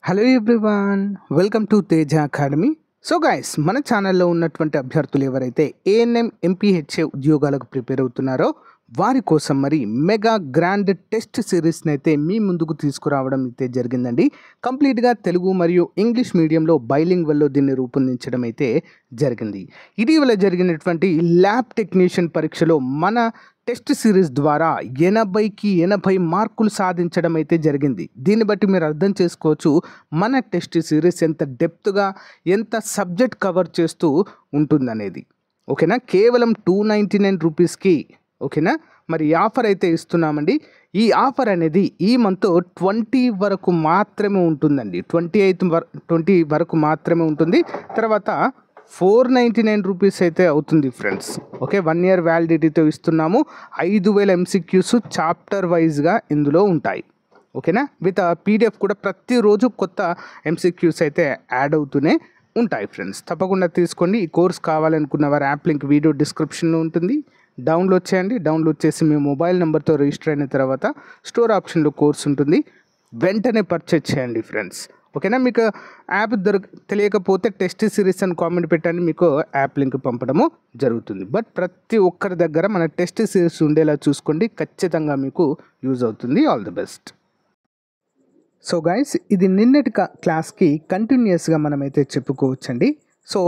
Hello everyone, welcome to Teja academy. So guys, మన ఛానల్లో ఉన్నటువంటి అభ్యర్థులు ఎవరైతే ఏఎన్ఎం ఎంపీహెచ్ఏ ఉద్యోగాలకు ప్రిపేర్ అవుతున్నారో వారి కోసం మరి మెగా గ్రాండ్ టెస్ట్ సిరీస్ని అయితే మీ ముందుకు తీసుకురావడం అయితే జరిగిందండి. కంప్లీట్గా తెలుగు మరియు ఇంగ్లీష్ మీడియంలో బైలింగ్వల్లో దీన్ని రూపొందించడం అయితే జరిగింది. ఇటీవల జరిగినటువంటి ల్యాబ్ టెక్నీషియన్ పరీక్షలో మన టెస్ట్ సిరీస్ ద్వారా 80కి 80 మార్కులు సాధించడం అయితే జరిగింది. దీన్ని బట్టి మీరు అర్థం చేసుకోవచ్చు మన టెస్ట్ సిరీస్ ఎంత డెప్త్గా, ఎంత సబ్జెక్ట్ కవర్ చేస్తూ ఉంటుందనేది. ఓకేనా, కేవలం 299 రూపీస్కి. ఓకేనా, మరి ఈ ఆఫర్ అయితే ఇస్తున్నామండి. ఈ ఆఫర్ అనేది ఈ మంత్ 20 వరకు మాత్రమే ఉంటుందండి. 20 వరకు మాత్రమే ఉంటుంది. తర్వాత 499 రూపీస్ అయితే అవుతుంది ఫ్రెండ్స్. ఓకే, 1 ఇయర్ వ్యాలిడిటీతో ఇస్తున్నాము. 5000 ఎంసీక్యూస్ చాప్టర్ వైజ్గా ఇందులో ఉంటాయి. ఓకేనా, విత్ పీడిఎఫ్ కూడా ప్రతిరోజు కొత్త ఎంసీక్యూస్ అయితే యాడ్ అవుతూనే ఉంటాయి ఫ్రెండ్స్. తప్పకుండా తీసుకోండి. ఈ కోర్స్ కావాలనుకున్న వారి యాప్ లింక్ వీడియో డిస్క్రిప్షన్లో ఉంటుంది. డౌన్లోడ్ చేయండి. డౌన్లోడ్ చేసి మీ మొబైల్ నెంబర్తో రిజిస్టర్ అయిన తర్వాత స్టోర్ ఆప్షన్లో కోర్స్ ఉంటుంది, వెంటనే పర్చేజ్ చేయండి ఫ్రెండ్స్. ఓకేనా, మీకు యాప్ తెలియకపోతే టెస్ట్ సిరీస్ అని కామెంట్ పెట్టండి, మీకు యాప్ లింక్ పంపడము జరుగుతుంది. బట్ ప్రతి ఒక్కరి దగ్గర మన టెస్ట్ సిరీస్ ఉండేలా చూసుకోండి, ఖచ్చితంగా మీకు యూజ్ అవుతుంది. All the best. So guys, ఇది నిన్నటి క్లాస్కి కంటిన్యూస్గా మనమైతే చెప్పుకోవచ్చండి. సో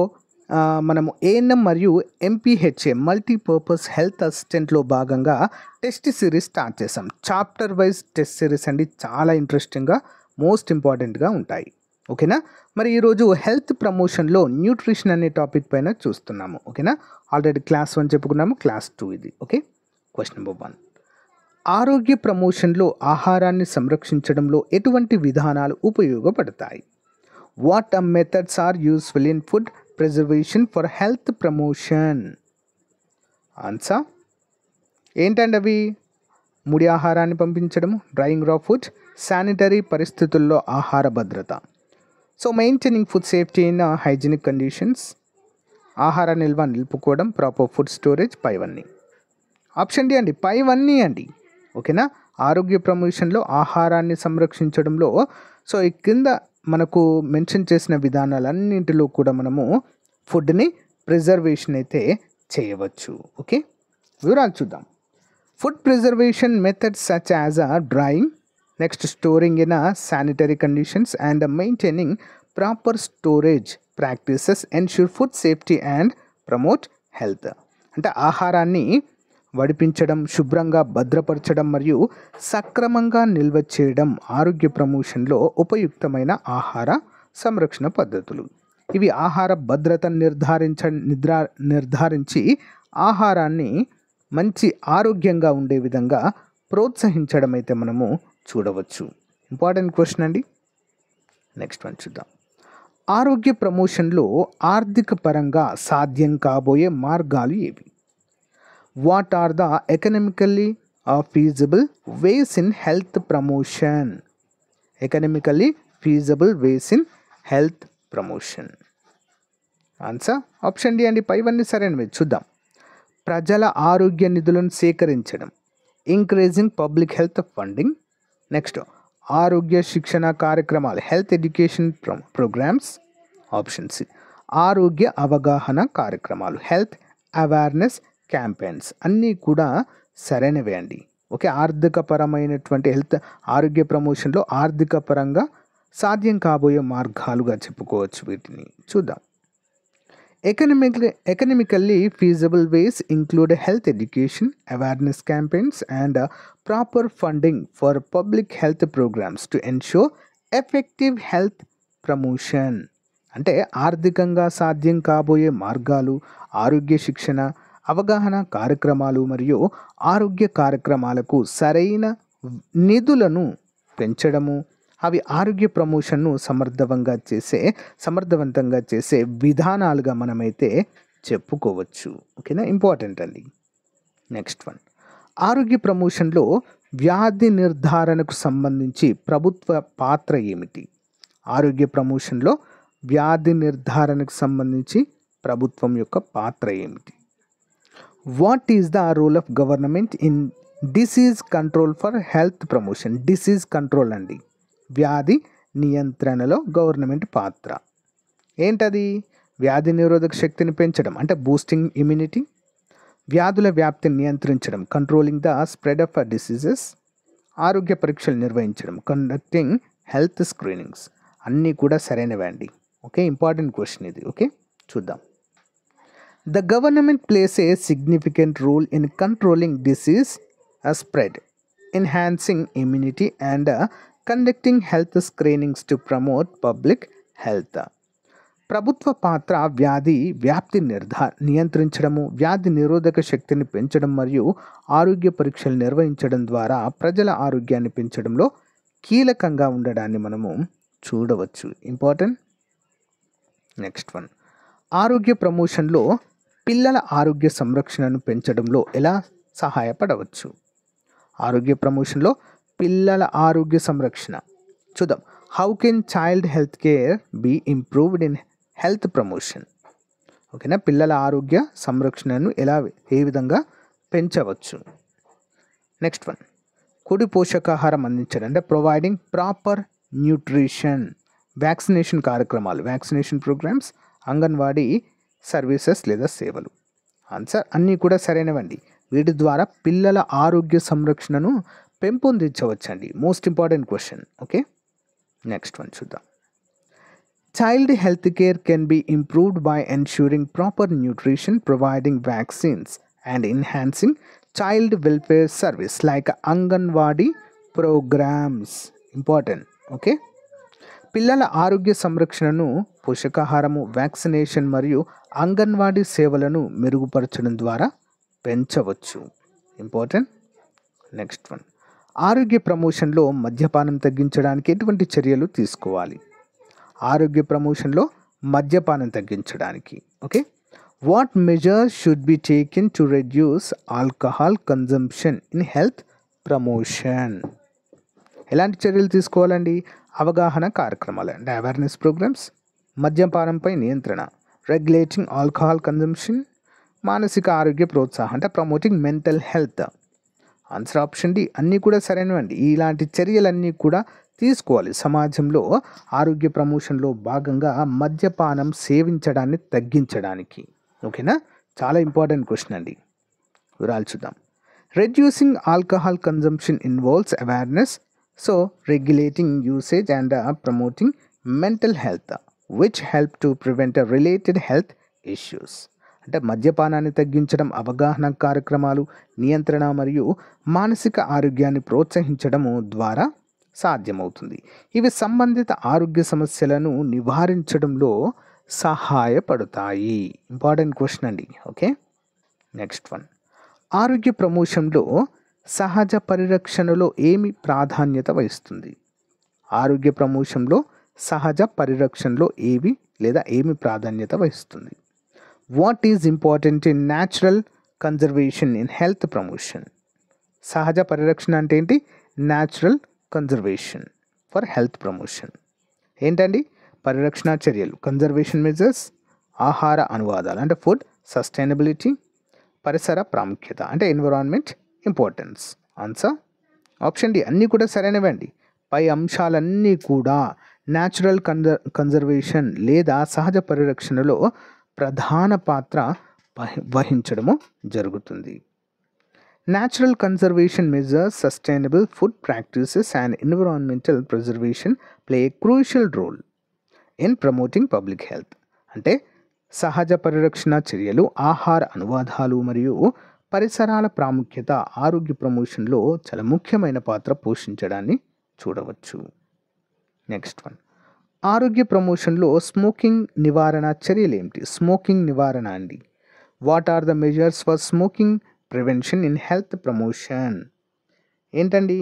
మనము ఏఎన్ఎం మరియు ఎంపీహెచ్ఏ మల్టీపర్పస్ హెల్త్ అసిస్టెంట్లో భాగంగా టెస్ట్ సిరీస్ స్టార్ట్ చేసాం. చాప్టర్ వైజ్ టెస్ట్ సిరీస్ అండి, చాలా ఇంట్రెస్టింగ్గా, మోస్ట్ ఇంపార్టెంట్గా ఉంటాయి. ఓకేనా, మరి ఈరోజు హెల్త్ ప్రమోషన్లో న్యూట్రిషన్ అనే టాపిక్ పైన చూస్తున్నాము. ఓకేనా, ఆల్రెడీ క్లాస్ 1 చెప్పుకున్నాము, క్లాస్ 2 ఇది. ఓకే, క్వశ్చన్ నెంబర్ 1, ఆరోగ్య ప్రమోషన్లో ఆహారాన్ని సంరక్షించడంలో ఎటువంటి విధానాలు ఉపయోగపడతాయి? What methods are useful in food preservation for health promotion? Answer ఏంటండి అవి? ముడి ఆహారాన్ని పంపించడం, డ్రైయింగ్ రా ఫుడ్, శానిటరీ పరిస్థితుల్లో ఆహార భద్రత. So maintaining food safety in hygienic conditions, ఆహార నిల్వ నిలుపుకోవడం, ప్రాపర్ ఫుడ్ స్టోరేజ్, పైవన్నీ. ఆప్షన్ డి అండి, పైవన్నీ అండి. ఓకేనా, ఆరోగ్య ప్రమోషన్లో ఆహారాన్ని సంరక్షించడంలో సో ఈ కింద మనకు మెన్షన్ చేసిన విధానాలన్నింటిలో కూడా మనము ఫుడ్ని ప్రిజర్వేషన్ అయితే చేయవచ్చు. ఓకే, వివరాలు చూద్దాం. Food preservation methods such as drying, next storing in sanitary conditions and maintaining proper storage practices ensure food safety and promote health. అంటే ఆహారాన్ని వడిపించడం, శుభ్రంగా భద్రపరచడం మరియు సక్రమంగా నిల్వ చేయడం ఆరోగ్య ప్రమోషన్లో ఉపయుక్తమైన ఆహార సంరక్షణ పద్ధతులు. ఇవి ఆహార భద్రతను నిర్ధారించి ఆహారాన్ని మంచి ఆరోగ్యంగా ఉండే విధంగా ప్రోత్సహించడం అయితే మనము చూడవచ్చు. ఇంపార్టెంట్ క్వశ్చన్ అండి. నెక్స్ట్ వన్ చూద్దాం. ఆరోగ్య ప్రమోషన్లో ఆర్థిక పరంగా సాధ్యం కాబోయే మార్గాలు ఏవి? What are the economically feasible ways in health promotion? Economically feasible ways in health promotion. Answer option D అండి, పైవన్నీ సరైనవి. చూద్దాం. ప్రజల ఆరోగ్య నిధులను సేకరించడం, increasing public health funding. Next ఆరోగ్య శిక్షణ కార్యక్రమాలు, health education programmes. Option C ఆరోగ్య అవగాహన కార్యక్రమాలు, హెల్త్ అవేర్నెస్ క్యాంపెయిన్స్. అన్నీ కూడా సరైనవే అండి. ఓకే, ఆర్థికపరమైనటువంటి ఆరోగ్య ప్రమోషన్లో ఆర్థిక పరంగా సాధ్యం కాబోయే మార్గాలుగా చెప్పుకోవచ్చు వీటిని. చూద్దాం. Economically feasible ways include health education, awareness campaigns and proper funding for public health programmes to ensure effective health promotion. అంటే ఆర్థికంగా సాధ్యం కాబోయే మార్గాలు, ఆరోగ్య శిక్షణ, అవగాహన కార్యక్రమాలు మరియు ఆరోగ్య కార్యక్రమాలకు సరైన నిధులను పెంచడము, అవి ఆరోగ్య ప్రమోషన్ను సమర్థవంతంగా చేసే విధానాలుగా మనమైతే చెప్పుకోవచ్చు. ఓకేనా, ఇంపార్టెంట్ అండి. నెక్స్ట్ వన్, ఆరోగ్య ప్రమోషన్లో వ్యాధి నిర్ధారణకు సంబంధించి ప్రభుత్వ పాత్ర ఏమిటి? ఆరోగ్య ప్రమోషన్లో వ్యాధి నిర్ధారణకు సంబంధించి ప్రభుత్వం యొక్క పాత్ర ఏమిటి? What is the role of government in disease control for health promotion? Disease control అండి, వ్యాధి నియంత్రణలో గవర్నమెంట్ పాత్ర ఏంటది? వ్యాధి నిరోధక శక్తిని పెంచడం అంటే బూస్టింగ్ ఇమ్యూనిటీ, వ్యాధుల వ్యాప్తిని నియంత్రించడం controlling the spread of diseases, ఆరోగ్య పరీక్షలు నిర్వహించడం కండక్టింగ్ హెల్త్ స్క్రీనింగ్స్. అన్నీ కూడా సరైనవే అండి. ఓకే, ఇంపార్టెంట్ క్వశ్చన్ ఇది. ఓకే, చూద్దాం. The government plays a significant role in controlling disease spread, enhancing immunity and conducting health screenings to promote public health. ప్రభుత్వ పాత్ర వ్యాధి వ్యాప్తి నియంత్రించడము, వ్యాధి నిరోధక శక్తిని పెంచడం మరియు ఆరోగ్య పరీక్షలు నిర్వహించడం ద్వారా ప్రజల ఆరోగ్యాన్ని పెంచడంలో కీలకంగా ఉండడాన్ని మనము చూడవచ్చు. ఇంపార్టెంట్. నెక్స్ట్ వన్, ఆరోగ్య ప్రమోషన్లో పిల్లల ఆరోగ్య సంరక్షణను పెంచడంలో ఎలా సహాయపడవచ్చు? ఆరోగ్య ప్రమోషన్లో పిల్లల ఆరోగ్య సంరక్షణ చూద్దాం. How can child health care be improved in health promotion? ఓకేనా, పిల్లల ఆరోగ్య సంరక్షణను ఏ విధంగా పెంచవచ్చు? నెక్స్ట్ వన్, కుడి పోషకాహారం అందించడం అంటే ప్రొవైడింగ్ ప్రాపర్ న్యూట్రిషన్, వ్యాక్సినేషన్ కార్యక్రమాలు, వ్యాక్సినేషన్ ప్రోగ్రామ్స్, అంగన్వాడీ సర్వీసెస్ లేదా సేవలు. ఆన్సర్ అన్నీ కూడా సరైనవండి. వీటి ద్వారా పిల్లల ఆరోగ్య సంరక్షణను పెంపొందించవచ్చండి. Most important question. Okay, next one చూద్దాం. Child health care can be improved by ensuring proper nutrition, providing vaccines and enhancing child welfare service like anganwadi programs. Important. Okay, పిల్లల ఆరోగ్య సంరక్షణను పోషకాహారము, వ్యాక్సినేషన్ మరియు అంగన్వాడీ సేవలను మెరుగుపరచడం ద్వారా పెంచవచ్చు. ఇంపార్టెంట్. నెక్స్ట్ వన్, ఆరోగ్య ప్రమోషన్లో మద్యపానం తగ్గించడానికి ఎటువంటి చర్యలు తీసుకోవాలి? ఆరోగ్య ప్రమోషన్లో మద్యపానం తగ్గించడానికి okay, what measures should be taken to reduce alcohol consumption in health promotion? ఎలాంటి చర్యలు తీసుకోవాలండి? అవగాహన కార్యక్రమాలు అంటే అవేర్నెస్ ప్రోగ్రామ్స్, మద్యపానంపై నియంత్రణ, రెగ్యులేటింగ్ ఆల్కహాల్ కన్జంప్షన్, మానసిక ఆరోగ్య ప్రోత్సాహం అంటే promoting mental health. Answer option D. అన్నీ కూడా సరైనవండి. ఇలాంటి చర్యలన్నీ కూడా తీసుకోవాలి. సమాజంలో ఆరోగ్య ప్రమోషన్లో భాగంగా మద్యపానం సేవించడాన్ని తగ్గించడానికి. ఓకేనా, చాలా ఇంపార్టెంట్ క్వశ్చన్ అండి. వివరాలు చూద్దాం. Reducing alcohol consumption involves awareness, so regulating usage and promoting mental health which help to prevent related health issues. అంటే మద్యపానాన్ని తగ్గించడం, అవగాహన కార్యక్రమాలు, నియంత్రణ మరియు మానసిక ఆరోగ్యాన్ని ప్రోత్సహించడము ద్వారా సాధ్యమవుతుంది. ఇవి సంబంధిత ఆరోగ్య సమస్యలను నివారించడంలో సహాయపడతాయి. ఇంపార్టెంట్ క్వశ్చన్ అండి. ఓకే, నెక్స్ట్ వన్, ఆరోగ్య ప్రమోషన్లో సహజ పరిరక్షణలో ఏమి ప్రాధాన్యత వహిస్తుంది? ఆరోగ్య ప్రమోషన్లో సహజ పరిరక్షణలో ఏమి ప్రాధాన్యత వహిస్తుంది? What is important in natural conservation in health promotion? సహజ పరిరక్షణ అంటే ఏంటి? Natural conservation for health promotion ఏంటండి? పరిరక్షణ చర్యలు, కన్జర్వేషన్ మెజర్స్, ఆహార అనువాదాలు అంటే ఫుడ్ సస్టైనబిలిటీ, పరిసర ప్రాముఖ్యత అంటే environment importance. Answer option D. అన్నీ కూడా సరైనవండి. పై అంశాలన్నీ కూడా న్యాచురల్ కన్జర్వేషన్ లేదా సహజ పరిరక్షణలో ప్రధాన పాత్ర వహించడము జరుగుతుంది. Natural conservation measures, sustainable food practices and environmental preservation play a crucial role in promoting public health. అంటే సహజ పరిరక్షణ చర్యలు, ఆహార అనువాదాలు మరియు పరిసరాల ప్రాముఖ్యత ఆరోగ్య ప్రమోషన్లో చాలా ముఖ్యమైన పాత్ర పోషించడాన్ని చూడవచ్చు. నెక్స్ట్ వన్, ఆరోగ్య ప్రమోషన్లో స్మోకింగ్ నివారణ చర్యలు ఏమిటి? స్మోకింగ్ నివారణ అండి. What are the measures for smoking prevention in health promotion? ఏంటండి?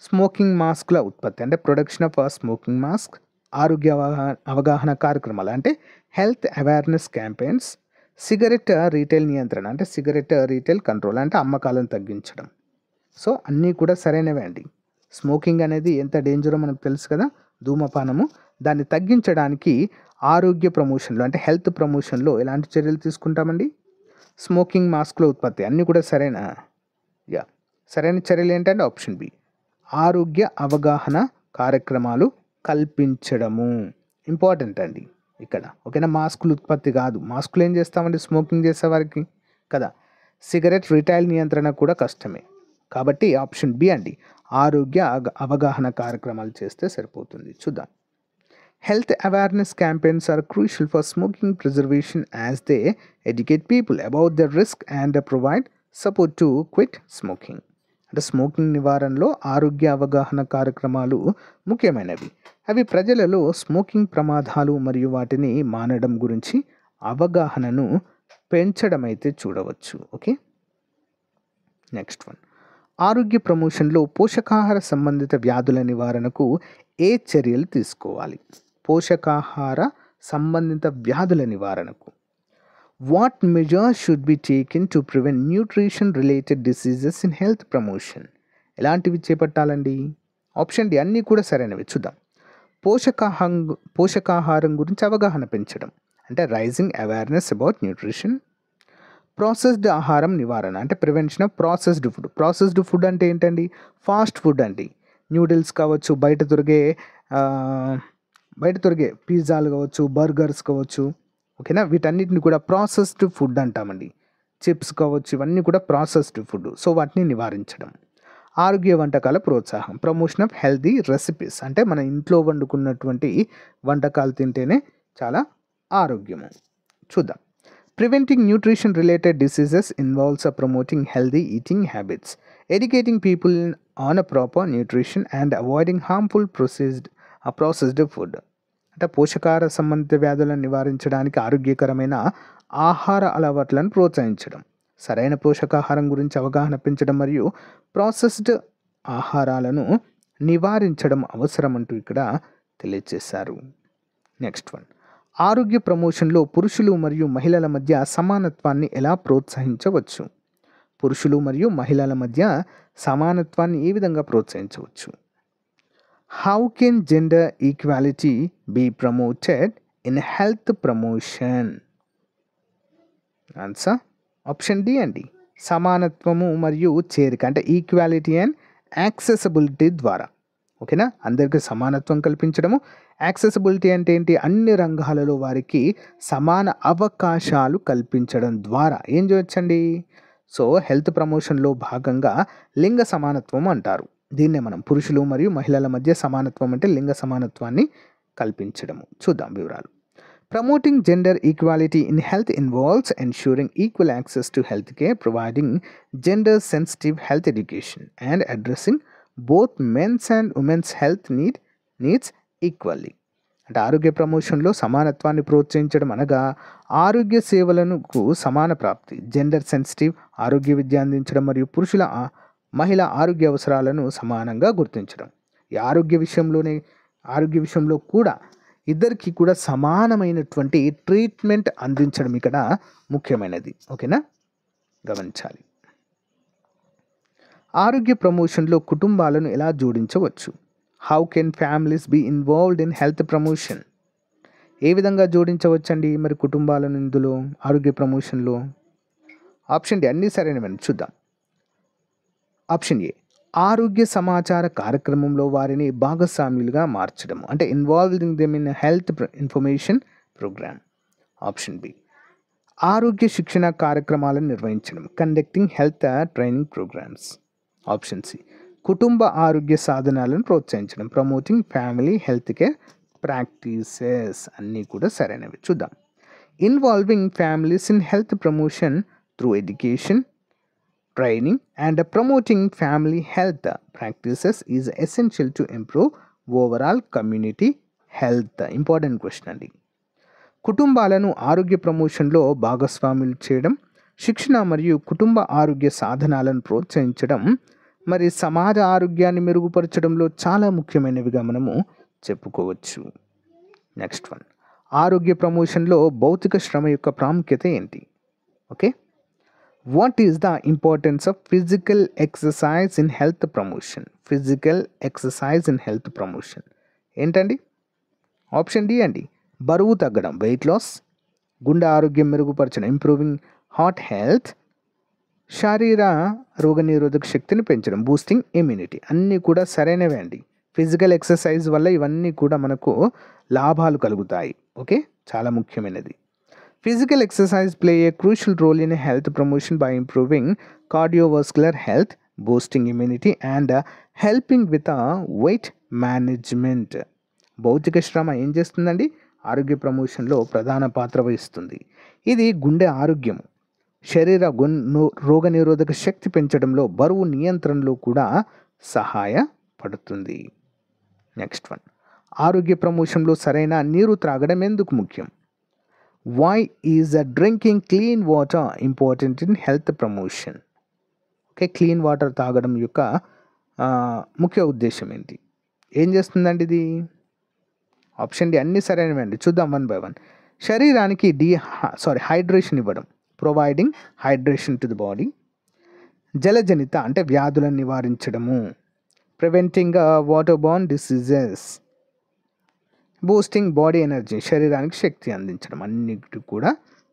స్మోకింగ్ మాస్క్ల ఉత్పత్తి అంటే ప్రొడక్షన్ ఆఫ్ స్మోకింగ్ మాస్క్, ఆరోగ్య అవగాహన కార్యక్రమాలు అంటే health awareness campaigns, cigarette retail నియంత్రణ అంటే సిగరెట్ రీటైల్ కంట్రోల్ అంటే అమ్మకాలను తగ్గించడం. సో అన్నీ కూడా సరైనవే అండి. స్మోకింగ్ అనేది ఎంత డేంజరో మనకు తెలుసు కదా, ధూమపానము. దాన్ని తగ్గించడానికి ఆరోగ్య ప్రమోషన్లో అంటే హెల్త్ ప్రమోషన్లో ఎలాంటి చర్యలు తీసుకుంటామండి? స్మోకింగ్ మాస్క్ల ఉత్పత్తి. అన్నీ కూడా సరైన చర్యలు ఏంటంటే ఆప్షన్ బి, ఆరోగ్య అవగాహన కార్యక్రమాలు కల్పించడము ఇంపార్టెంట్ అండి ఇక్కడ. ఓకేనా, మాస్కులు ఉత్పత్తి కాదు. మాస్కులు ఏం చేస్తామండి స్మోకింగ్ చేసే వారికి కదా. సిగరెట్ రిటైల్ నియంత్రణ కూడా కష్టమే. కాబట్టి ఆప్షన్ బి అండి, ఆరోగ్య అవగాహన కార్యక్రమాలు చేస్తే సరిపోతుంది. చూద్దాం. Health awareness campaigns are crucial for smoking preservation as they educate people about the risk and provide support to quit smoking. అంటే స్మోకింగ్ నివారణలో ఆరోగ్య అవగాహన కార్యక్రమాలు ముఖ్యమైనవి. అవి ప్రజలలో స్మోకింగ్ ప్రమాదాలు మరియు వాటిని మానడం గురించి అవగాహనను పెంచడం అయితే చూడవచ్చు. Okay, next one. ఆరోగ్య ప్రమోషన్లో పోషకాహార సంబంధిత వ్యాధుల నివారణకు ఏ చర్యలు తీసుకోవాలి? పోషకాహార సంబంధిత వ్యాధుల నివారణకు what measures should be taken to prevent nutrition related diseases in health promotion? ఎలాంటివి చేపట్టాలండి? ఆప్షన్ డి అన్నీ కూడా సరైనవి. చూద్దాం. పోషకాహారం గురించి అవగాహన పెంచడం అంటే raising awareness about nutrition. Processed ఆహారం నివారణ అంటే prevention of processed food. Processed food అంటే ఏంటండి? ఫాస్ట్ ఫుడ్ అండి. న్యూడిల్స్ కావచ్చు, బయట దొరికే పిజ్జాలు కావచ్చు, బర్గర్స్ కావచ్చు. ఓకేనా, వీటన్నిటిని కూడా ప్రాసెస్డ్ ఫుడ్ అంటామండి. చిప్స్ కావచ్చు, ఇవన్నీ కూడా ప్రాసెస్డ్ ఫుడ్. సో వాటిని నివారించడం. ఆరోగ్య వంటకాల ప్రోత్సాహం, ప్రమోషన్ ఆఫ్ హెల్దీ రెసిపీస్ అంటే మన ఇంట్లో వండుకున్నటువంటి వంటకాలు తింటేనే చాలా ఆరోగ్యము. చూద్దాం. Preventing nutrition related diseases involves promoting healthy eating habits, educating people on a proper nutrition and avoiding harmful processed food. అంటే పోషకాహార సంబంధిత వ్యాధులను నివారించడానికి ఆరోగ్యకరమైన ఆహార అలవాట్లను ప్రోత్సహించడం, సరైన పోషకాహారం గురించి అవగాహన పెంచడం మరియు ప్రాసెస్డ్ ఆహారాలను నివారించడం అవసరం అంటూ ఇక్కడ తెలియజేశారు. Next one. ఆరోగ్య ప్రమోషన్లో పురుషులు మరియు మహిళల మధ్య సమానత్వాన్ని ఎలా ప్రోత్సహించవచ్చు? పురుషులు మరియు మహిళల మధ్య సమానత్వాన్ని ఏ విధంగా ప్రోత్సహించవచ్చు? How can gender equality be promoted in health promotion? Answer option D అండి, సమానత్వము మరియు చేరిక అంటే ఈక్వాలిటీ అండ్ యాక్సెసిబిలిటీ ద్వారా. ఓకేనా, అందరికీ సమానత్వం కల్పించడము. యాక్సెసిబిలిటీ అంటే ఏంటి? అన్ని రంగాలలో వారికి సమాన అవకాశాలు కల్పించడం ద్వారా ఏం చేయొచ్చండి? సో హెల్త్ ప్రమోషన్లో భాగంగా లింగ సమానత్వం అంటారు. దీన్నే మనం పురుషులు మరియు మహిళల మధ్య సమానత్వం అంటే లింగ సమానత్వాన్ని కల్పించడము. చూద్దాం వివరాలు. Promoting gender equality in health involves ensuring equal access to health care, providing gender sensitive health education and addressing both men's and women's health needs equally. అంటే ఆరోగ్య ప్రమోషన్లో సమానత్వాన్ని ప్రోత్సహించడం అనగా ఆరోగ్య సేవలకు సమాన ప్రాప్తి, జెండర్ సెన్సిటివ్ ఆరోగ్య విద్య అందించడం మరియు మహిళ ఆరోగ్య అవసరాలను సమానంగా గుర్తించడం. ఈ ఆరోగ్య విషయంలో కూడా ఇద్దరికి కూడా సమానమైనటువంటి ట్రీట్మెంట్ అందించడం ఇక్కడ ముఖ్యమైనది. ఓకేనా, గమనించాలి. ఆరోగ్య ప్రమోషన్లో కుటుంబాలను ఎలా జోడించవచ్చు? How can families be involved in health promotion? ఏ విధంగా జోడించవచ్చండి మరి కుటుంబాలను ఇందులో ఆరోగ్య ప్రమోషన్లో? ఆప్షన్ డి అన్నీ సరైనవని. చూద్దాం. ఆప్షన్ ఏ, ఆరోగ్య సమాచార కార్యక్రమంలో వారిని భాగస్వాములుగా మార్చడం అంటే involving them in health information program. Option B, ఆరోగ్య శిక్షణ కార్యక్రమాలను నిర్వహించడం, conducting health training programs. Option C, కుటుంబ ఆరోగ్య సాధనాలను ప్రోత్సహించడం, promoting family health care practices. అన్నీ కూడా సరైనవి. చూద్దాం. Involving families in health promotion through education, training and promoting family health practices is essential to improve overall community health. Important question అండి. కుటుంబాలను ఆరోగ్య ప్రమోషన్లో భాగస్వాములు చేయడం, శిక్షణ మరియు కుటుంబ ఆరోగ్య సాధనాలను ప్రోత్సహించడం మరి సమాజ ఆరోగ్యాన్ని మెరుగుపరచడంలో చాలా ముఖ్యమైనవిగా మనము చెప్పుకోవచ్చు. Next one. ఆరోగ్య ప్రమోషన్లో భౌతిక శ్రమ యొక్క ప్రాముఖ్యత ఏంటి? Okay, what is the importance of physical exercise in health promotion? Physical exercise in health promotion ఏంటండి? ఆప్షన్ డి అండి, బరువు తగ్గడం వెయిట్ లాస్, గుండె ఆరోగ్యం మెరుగుపరచడం ఇంప్రూవింగ్ హార్ట్ హెల్త్, శారీర రోగనిరోధక శక్తిని పెంచడం బూస్టింగ్ ఇమ్యూనిటీ. అన్నీ కూడా సరైనవే అండి. ఫిజికల్ ఎక్సర్సైజ్ వల్ల ఇవన్నీ కూడా మనకు లాభాలు కలుగుతాయి. ఓకే, చాలా ముఖ్యమైనది. Physical exercise play a crucial role in health promotion by improving cardiovascular health, boosting immunity and helping with weight management. భౌతిక శ్రమ ఏం చేస్తుందండి? ఆరోగ్య ప్రమోషన్లో ప్రధాన పాత్ర వహిస్తుంది. ఇది గుండె ఆరోగ్యం, శరీర రోగనిరోధక శక్తి పెంచడంలో, బరువు నియంత్రణలో కూడా సహాయపడుతుంది. నెక్స్ట్ వన్, ఆరోగ్య ప్రమోషన్లో సరైన నీరు త్రాగడం ఎందుకు ముఖ్యం? Why is drinking clean water important in health promotion? Okay, clean water తాగడం యొక్క ముఖ్య ఉద్దేశం ఏంటి? ఏం చేస్తుందండి ఇది? ఆప్షన్ డి అన్నీ సరైనవి అండి. చూద్దాం వన్ బై వన్. శరీరానికి హైడ్రేషన్ ఇవ్వడం, providing hydration to the body. జలజనిత అంటే వ్యాధులను నివారించడము, preventing water borne diseases. Boosting body energy, శరీరానికి శక్తి అందించడం. అన్నిటి కూడా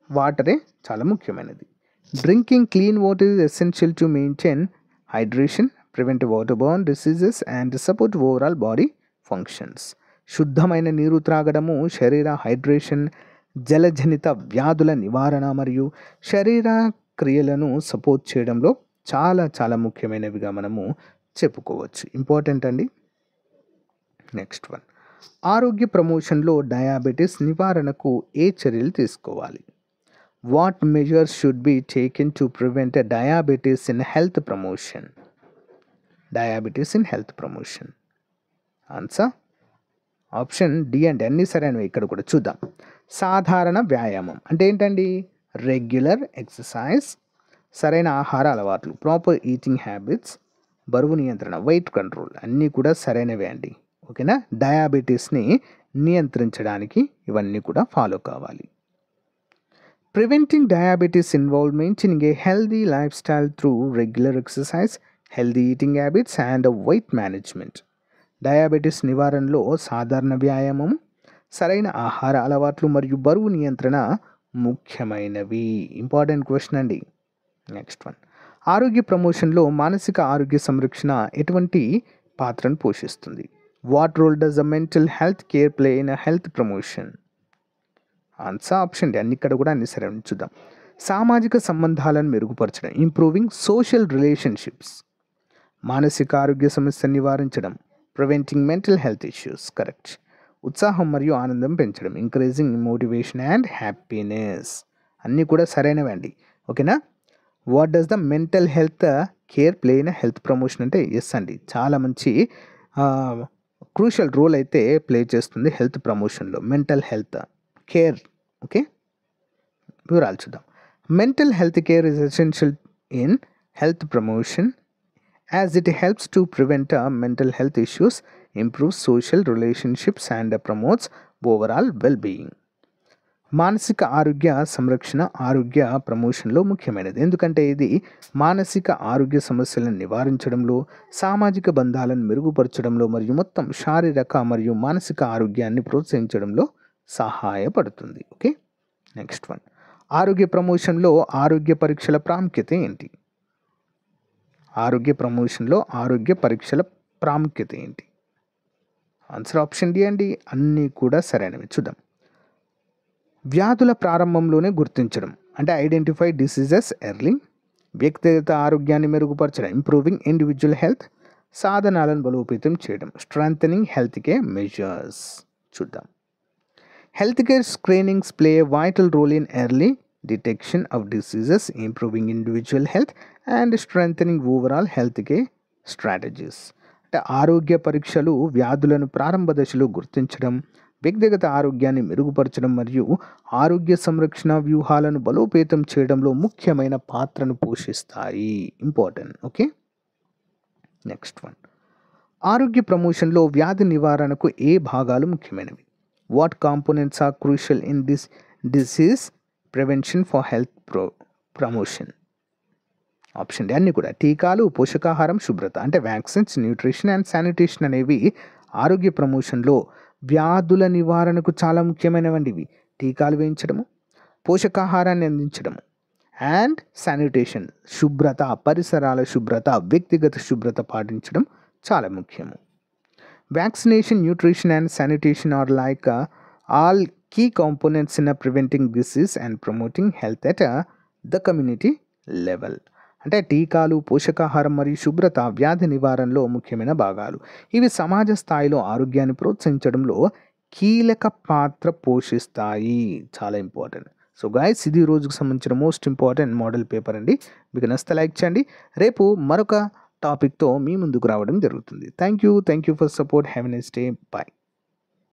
వాటరే చాలా ముఖ్యమైనది. Drinking clean water is essential to maintain hydration, prevent water borne diseases and support overall body functions. శుద్ధమైన నీరు త్రాగడము శరీర హైడ్రేషన్, జలజనిత వ్యాధుల నివారణ మరియు శరీర క్రియలను సపోర్ట్ చేయడంలో చాలా చాలా ముఖ్యమైనవిగా మనము చెప్పుకోవచ్చు. ఇంపార్టెంట్ అండి. నెక్స్ట్ వన్, ఆరోగ్య ప్రమోషన్లో డయాబెటీస్ నివారణకు ఏ చర్యలు తీసుకోవాలి? What measures should be taken to prevent diabetes in health promotion? Diabetes in health promotion answer option D అండి. అన్నీ సరైనవి. ఇక్కడ కూడా చూద్దాం. సాధారణ వ్యాయామం అంటే ఏంటండి? రెగ్యులర్ ఎక్సర్సైజ్, సరైన ఆహార అలవాట్లు, ప్రాపర్ ఈటింగ్ హ్యాబిట్స్, బరువు నియంత్రణ, వెయిట్ కంట్రోల్ అన్నీ కూడా సరైనవే అండి. ఓకేనా? డయాబెటీస్ని నియంత్రించడానికి ఇవన్నీ కూడా ఫాలో కావాలి. Preventing diabetes involve maintaining a healthy life style through regular exercise, healthy eating habits and weight management. Diabetes నివారణలో సాధారణ వ్యాయామం, సరైన ఆహార అలవాట్లు మరియు బరువు నియంత్రణ ముఖ్యమైనవి. ఇంపార్టెంట్ క్వశ్చన్ అండి. నెక్స్ట్ వన్, ఆరోగ్య ప్రమోషన్లో మానసిక ఆరోగ్య సంరక్షణ ఎటువంటి పాత్రను పోషిస్తుంది? What role does the mental health care play in health promotion? Answer option D. ఇక్కడ కూడా అన్ని సరే చూద్దాం. సామాజిక సంబంధాలను మెరుగుపరచడం, ఇంప్రూవింగ్ సోషల్ రిలేషన్షిప్స్. మానసిక ఆరోగ్య సమస్యను నివారించడం, preventing mental health issues. Correct. ఉత్సాహం మరియు ఆనందం పెంచడం, ఇంక్రీజింగ్ మోటివేషన్ అండ్ హ్యాపీనెస్. అన్నీ కూడా సరైనవి అండి. ఓకేనా? What does the mental health care play in health promotion అంటే ఎస్ అండి. చాలా మంచి క్రూషియల్ రోల్ అయితే ప్లే చేస్తుంది హెల్త్ ప్రమోషన్లో మెంటల్ హెల్త్ కేర్. ఓకే, వివరాలు చూద్దాం. Mental health care is essential in health promotion as it helps to prevent mental health issues, improves social relationships and promotes overall well-being. మానసిక ఆరోగ్య సంరక్షణ ఆరోగ్య ప్రమోషన్లో ముఖ్యమైనది. ఎందుకంటే ఇది మానసిక ఆరోగ్య సమస్యలను నివారించడంలో, సామాజిక బంధాలను మెరుగుపరచడంలో మరియు మొత్తం శారీరక మరియు మానసిక ఆరోగ్యాన్ని ప్రోత్సహించడంలో సహాయపడుతుంది. ఓకే, నెక్స్ట్ వన్, ఆరోగ్య ప్రమోషన్లో ఆరోగ్య పరీక్షల ప్రాముఖ్యత ఏంటి? ఆరోగ్య ప్రమోషన్లో ఆరోగ్య పరీక్షల ప్రాముఖ్యత ఏంటి? ఆన్సర్ ఆప్షన్ డి అండి. అన్నీ కూడా సరైనవి. చూద్దాం. వ్యాధుల ప్రారంభంలోనే గుర్తించడం అంటే ఐడెంటిఫై డిసీజెస్ ఎర్లీ. వ్యక్తిగత ఆరోగ్యాన్ని మెరుగుపరచడం, ఇంప్రూవింగ్ ఇండివిజువల్ హెల్త్. సాధనాలను బలోపేతం చేయడం, స్ట్రెంథనింగ్ హెల్త్ కేర్ మెజర్స్. చూద్దాం. Health care screenings play a vital role in early detection of diseases, improving individual health and strengthening overall health care strategies. అంటే ఆరోగ్య పరీక్షలు వ్యాధులను ప్రారంభ దశలో గుర్తించడం, వ్యక్తిగత ఆరోగ్యాన్ని మెరుగుపరచడం మరియు ఆరోగ్య సంరక్షణ వ్యూహాలను బలోపేతం చేయడంలో ముఖ్యమైన పాత్రను పోషిస్తాయి. ఇంపార్టెంట్. ఓకే, నెక్స్ట్ వన్, ఆరోగ్య ప్రమోషన్లో వ్యాధి నివారణకు ఏ భాగాలు ముఖ్యమైనవి? What components are crucial in this disease prevention for health promotion? Option D అన్నీ కూడా. టీకాలు, పోషకాహారం, శుభ్రత అంటే వ్యాక్సిన్స్, న్యూట్రిషన్ అండ్ శానిటేషన్ అనేవి ఆరోగ్య ప్రమోషన్లో వ్యాధుల నివారణకు చాలా ముఖ్యమైనవండి. ఇవి టీకాలు వేయించడము, పోషకాహారాన్ని అందించడము అండ్ శానిటేషన్, శుభ్రత, పరిసరాల శుభ్రత, వ్యక్తిగత శుభ్రత పాటించడం చాలా ముఖ్యము. Vaccination, nutrition and sanitation are like all key components in preventing disease and promoting health at the community level. అంటే టీకాలు, పోషకాహారం మరియు శుభ్రత వ్యాధి నివారణలో ముఖ్యమైన భాగాలు. ఇవి సమాజ స్థాయిలో ఆరోగ్యాన్ని ప్రోత్సహించడంలో కీలక పాత్ర పోషిస్తాయి. చాలా ఇంపార్టెంట్. సో గైస్, ఇది రోజుకు సంబంధించిన మోస్ట్ ఇంపార్టెంట్ మోడల్ పేపర్ అండి. మీకు నచ్చితే లైక్ చేయండి. రేపు మరొక టాపిక్తో మీ ముందుకు రావడం జరుగుతుంది. Thank you for support. Have a nice day. Bye.